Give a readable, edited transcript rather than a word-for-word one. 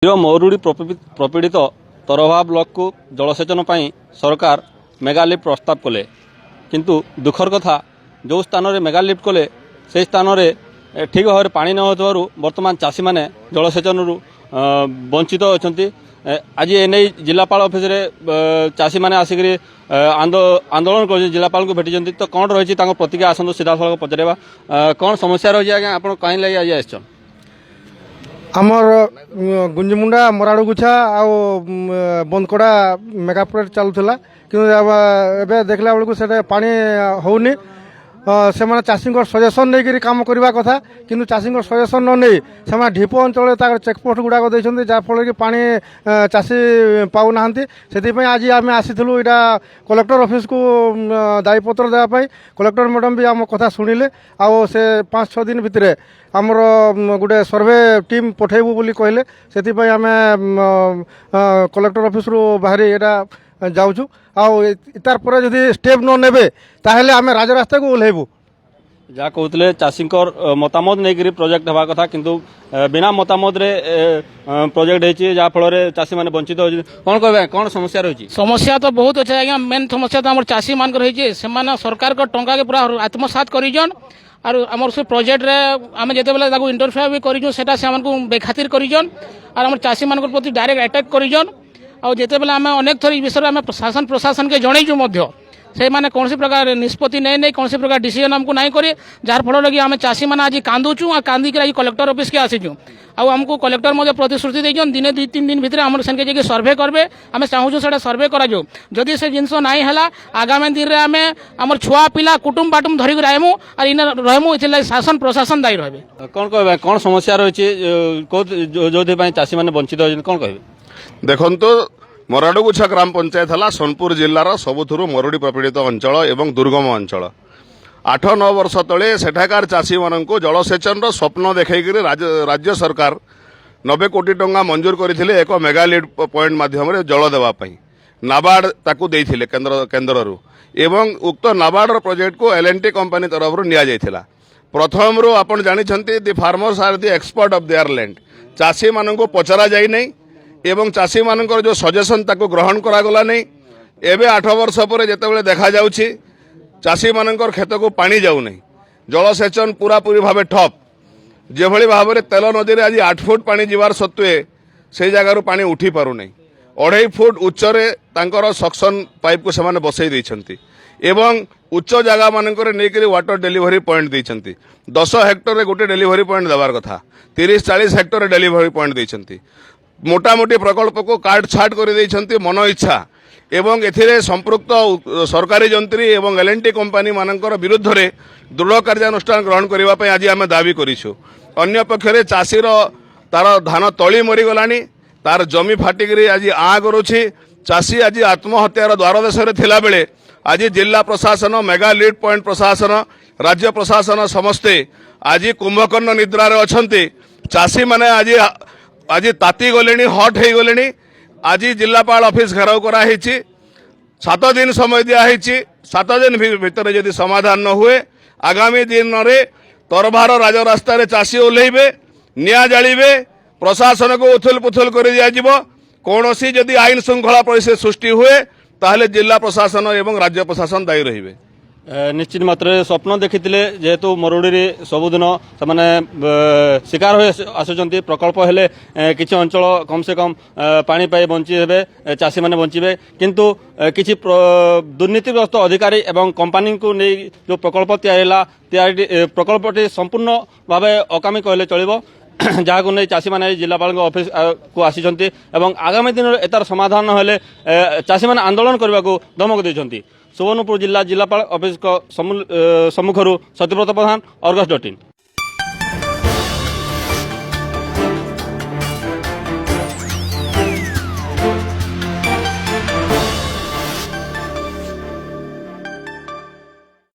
मरुड़ी प्रपीड़ित तरभा block को जलसेचन पर सरकार मेगालिफ्ट प्रस्ताव कले किंतु दुखर कथा जो स्थान में मेगालिफ्ट कले से स्थान में ठीक भाव में पानी न हो बर्तमान चाषी मैंने जलसेचन वंचित अच्छा आज एने जिलापाल ऑफिस रे चाषी मैंने आसिक आंदोलन कर जिलापाल को भेटी तो कौन रही प्रतिक्रिया आसतु सीधा सड़क पचारा कौन समस्या रही है आप कहीं लगे आज आस आमर गुंजमुंडा मराड़गुछा आउ बंदकड़ा मेगा प्रोजेक्ट चलुला कि देखला बेलू से पानी होनी से चाषी सजेसन नहीं कम करने कथा किंतु चाषी सजेसन न नहीं से ढीप अंचल चेकपोस्ट गुड़ाक देखते जहाँफल कि पानी चाषी पाऊना से आज आम आसीलु यहाँ कलेक्टर ऑफिस को दायीपत्र देवाई कलेक्टर मैडम भी आम कथा शुणिले आउ से 5-6 दिन भितर आमर गोटे सर्वे टीम पठेबू बोली कहले से आम कलेक्टर ऑफिस रु बाहरी यहाँ जाऊँ आर पर जदि स्टेप न नेबे ताहेले आमे राजरास्ता को ओल्हेबू जहाँ कहते चाषी मतामत नहीं प्रोजेक्ट हवा कथा किंतु बिना मतामत रे प्रोजेक्ट है जहाँफल चाषी मैंने वंचित हो कौन कह कौन समस्या रही समस्या तो बहुत अच्छे आज्ञा मेन समस्या तो आम चाषी मान रही सरकार को टंका के पूरा आत्मसात करजन और आम से प्रोजेक्ट रे आम जिते बेले इंटरफेयर भी करूँ से बेखातिर करजन और आम चाषी मान प्रति डायरेक्ट अटैक करजन और जिते बेले आम अनेक थर विषय में शासन प्रशासन के जनईचु से माने कौन प्रकार निष्पत्ति नहीं कौन प्रकार डिसीजन आमको नहीं करे जार फल लगी आम चाषी मैंने आज कांदुचु और कांदिक आज कलेक्टर ऑफिस के आसीचु आमको कलेक्टर प्रतिश्रुति देन दिन 2-3 दिन भितर आम से जाकि सर्वे करबे आम चाहूँ से सर्वे करा जदि से जिनस नहीं है आगामी दिन में आम आम छुआ पिला कुटुम बाटुम धरिक रहमु और इन रहमु ये शासन प्रशासन दायी रहे कौन कह कौन समस्या रही जो चाषी मैंने वंचित हो कौन कहे देखो मराड़गुछा ग्राम पंचायत है सोनपुर जिलार सबुठू मरुड़ी प्रपीड़ित अंचल एवं दुर्गम अंचल 8-9 वर्ष तले सेठाकार चाषी मान जलसेचन स्वप्न देखकर राज्य सरकार 90 कोटी टंका मंजूर करथिले एक मेगालिफ्ट पॉइंट माध्यम जल देवाई नाबार्ड ताकू देइथिले केन्द्र एवं उक्त नाबार्ड प्रोजेक्ट को L&T कंपनी तरफ निया जाइथिला प्रथम रू आपण जानिछंती the farmers are the expert of their land चाषी मान को पचरा जाई नहीं एवं चाषी मानकर जो सजेसन ताको ग्रहण करागला नहीं एवं 8 वर्ष पर जितेबाला देखा जाउछि चाषी मानकर खेत को पानी जाऊ नहीं जलसेचन पूरा पूरी भाव ठप जो भाव में तेल नदी में आज 8 फुट पानी जीवार सत्वे से जगार पानी उठी पारु नहीं 2.5 फुट उच्चरे तांकर सक्शन पाइप को सेमाने बसई देइछंती एवं उच्च जगह मानकर नहीं वाटर डेलीवरी पॉइंट देइछंती 10 हेक्टर गोटे डेलीवरी पॉइंट देवार कथा 30-40 हेक्टर डेलीवरी पॉइंट देइछंती मोटामोटी प्रकल्प को काट छाट कर मन इच्छा एवं एथिरे संपृक्त सरकारी जंत्री एवं L&T कंपनी मानकर विरुद्ध रे दृढ़ कार्यानुष्ठान ग्रहण करने आज आम दाबी करिछु अन्य पक्षरे चाषीर तार धान तली मरीगलानी तार जमी फाटिकी आज आ करुछि चाषी आज आत्महत्यार द्वारदेश थिला बेले आज जिला प्रशासन मेगालिफ्ट पॉइंट प्रशासन राज्य प्रशासन समस्ते आज कुंभकर्ण निद्रार अछंती चाषी माने आज ताती गले हट हो गले आज जिलापाल ऑफिस घेराव कराई 7 दिन समय दिखाई 7 दिन भितर यदि समाधान न हुए आगामी दिन में तरभार राजरास्तार चाषी ओह्लैबे निया जालिबे प्रशासन को उथुल पुथुल कर दिया कौन जदि आईन श्रृंखला परिस्थिति सृष्टि हुए ताहले जिला प्रशासन एवं राज्य प्रशासन दायी रहिबे निश्चित मात्रा स्वप्न देखी जेहेतु मरुड़ी सबुदिन से शिकार हो आसुचंती प्रकल्प हेले किछि अंचल कम से कम पानी पाई बंची हेबे चाषी माने बंचिबे किंतु किछि दुर्नीतिग्रस्त अधिकारी एवं कंपनी को नहीं जो प्रकल्प तैयारी प्रकल्पटी संपूर्ण भाव अकामी कहले चलिबो जहाँ को नहीं चाषी मैंने जिलापाल ऑफिस को आसी आगामी दिन में एतार समाधान न हेले चाषी मैंने आंदोलन करने को धमक देइछंती सुवर्णपुर जिला जिलापाल ऑफिस सम्मुखर सत्यव्रत प्रधान अर्गस.in